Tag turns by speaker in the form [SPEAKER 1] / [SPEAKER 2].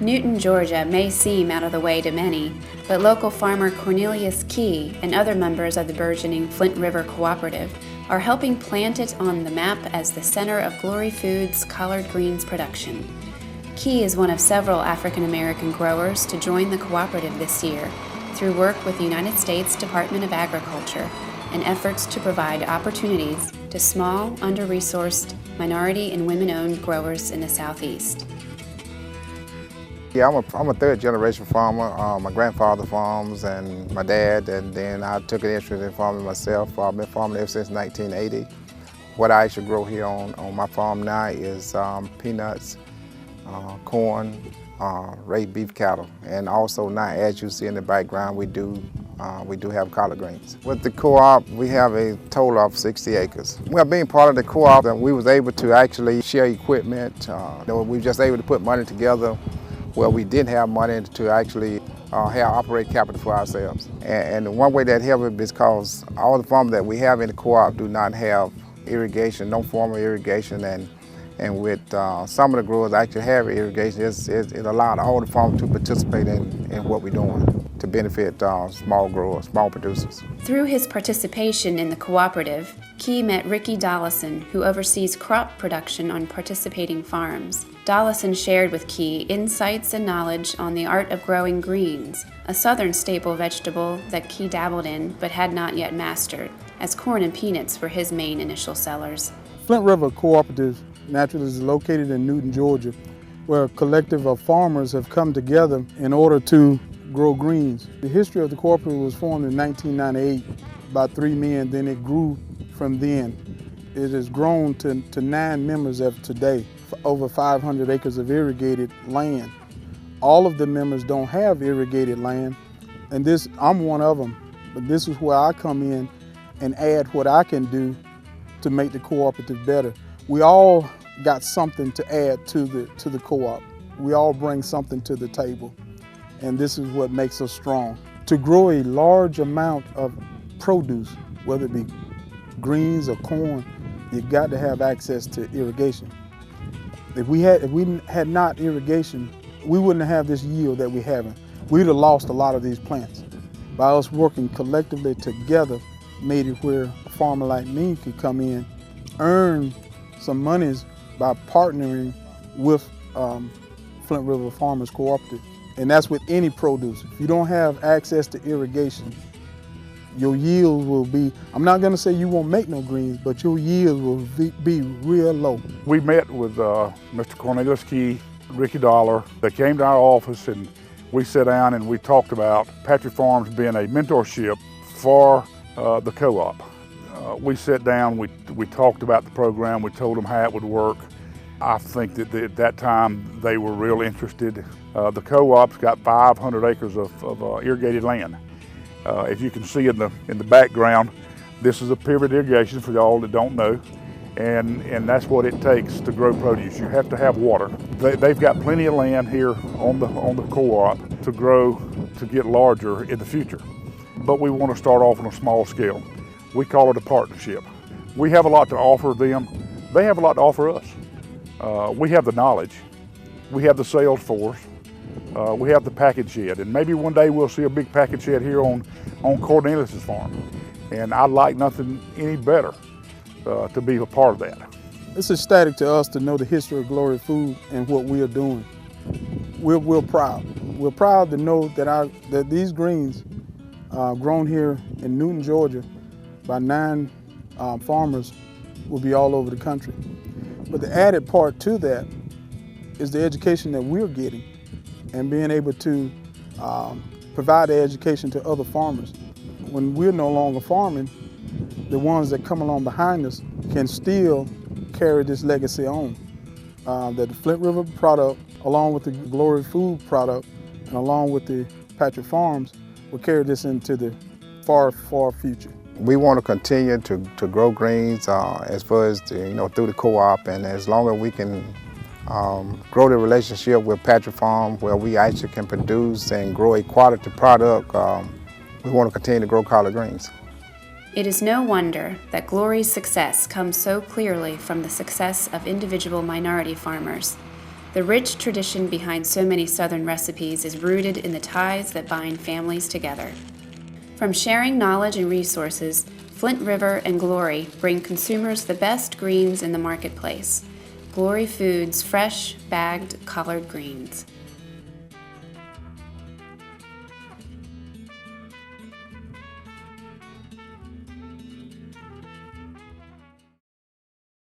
[SPEAKER 1] Newton, Georgia may seem out of the way to many, but local farmer Cornelius Key and other members of the burgeoning Flint River Cooperative are helping plant it on the map as the center of Glory Foods' collard greens production. Key is one of several African American growers to join the cooperative this year through work with the United States Department of Agriculture and efforts to provide opportunities to small, under-resourced, minority and women-owned growers in the Southeast.
[SPEAKER 2] Yeah, I'm a third-generation farmer. My grandfather farms and my dad, and then I took an interest in farming myself. I've been farming ever since 1980. What I actually grow here on my farm now is peanuts, corn, raised beef cattle, and also now, as you see in the background, we do have collard greens. With the co-op, we have a total of 60 acres. Well, being part of the co-op, we was able to actually share equipment. We were just able to put money together where we didn't have money to actually operate capital for ourselves. And one way that helped is because all the farms that we have in the co-op do not have irrigation, no form of irrigation, and with some of the growers actually have irrigation, it allowed all the farmers to participate in what we're doing to benefit small growers, small producers.
[SPEAKER 1] Through his participation in the cooperative, Key met Ricky Dollison, who oversees crop production on participating farms. Dollison shared with Key insights and knowledge on the art of growing greens, a southern staple vegetable that Key dabbled in but had not yet mastered, as corn and peanuts were his main initial sellers.
[SPEAKER 3] Flint River Cooperative naturally is located in Newton, Georgia, where a collective of farmers have come together in order to grow greens. The history of the cooperative was formed in 1998 by 3 men, then it grew from then. It has grown to 9 members of today, for over 500 acres of irrigated land. All of the members don't have irrigated land, and I'm one of them, but this is where I come in and add what I can do to make the cooperative better. We all got something to add to the co-op. We all bring something to the table, and this is what makes us strong. To grow a large amount of produce, whether it be greens or corn, you got to have access to irrigation. If we had not irrigation, we wouldn't have this yield that we haven't. We'd have lost a lot of these plants. By us working collectively together, made it where a farmer like me could come in, earn some monies by partnering with Flint River Farmers Cooperative. And that's with any produce. If you don't have access to irrigation, your yield will be, I'm not gonna say you won't make no greens, but your yield will be real low.
[SPEAKER 4] We met with Mr. Cornelius Key, Ricky Dollar. They came to our office and we sat down and we talked about Patrick Farms being a mentorship for the co-op. We sat down, we talked about the program, we told them how it would work. I think that at that time they were real interested. The co-op's got 500 acres of irrigated land. As you can see in the background, this is a pivot irrigation for y'all that don't know, and that's what it takes to grow produce. You have to have water. They've got plenty of land here on the co-op to grow, to get larger in the future. But we want to start off on a small scale. We call it a partnership. We have a lot to offer them. They have a lot to offer us. We have the knowledge. We have the sales force. We have the package shed, and maybe one day we'll see a big package shed here on Cornelius's farm. And I'd like nothing any better to be a part of that.
[SPEAKER 3] It's ecstatic to us to know the history of Glory Food and what we are doing. We're proud. We're proud to know that these greens grown here in Newton, Georgia by 9 farmers will be all over the country. But the added part to that is the education that we're getting and being able to provide the education to other farmers. When we're no longer farming, the ones that come along behind us can still carry this legacy on. That the Flint River product, along with the Glory Food product, and along with the Patrick Farms, will carry this into the far, far future.
[SPEAKER 2] We want to continue to grow greens as far as through the co-op, and as long as we can grow the relationship with Patrick Farm, where we actually can produce and grow a quality product, we want to continue to grow collard greens.
[SPEAKER 1] It is no wonder that Glory's success comes so clearly from the success of individual minority farmers. The rich tradition behind so many Southern recipes is rooted in the ties that bind families together. From sharing knowledge and resources, Flint River and Glory bring consumers the best greens in the marketplace. Glory Foods fresh, bagged collard greens.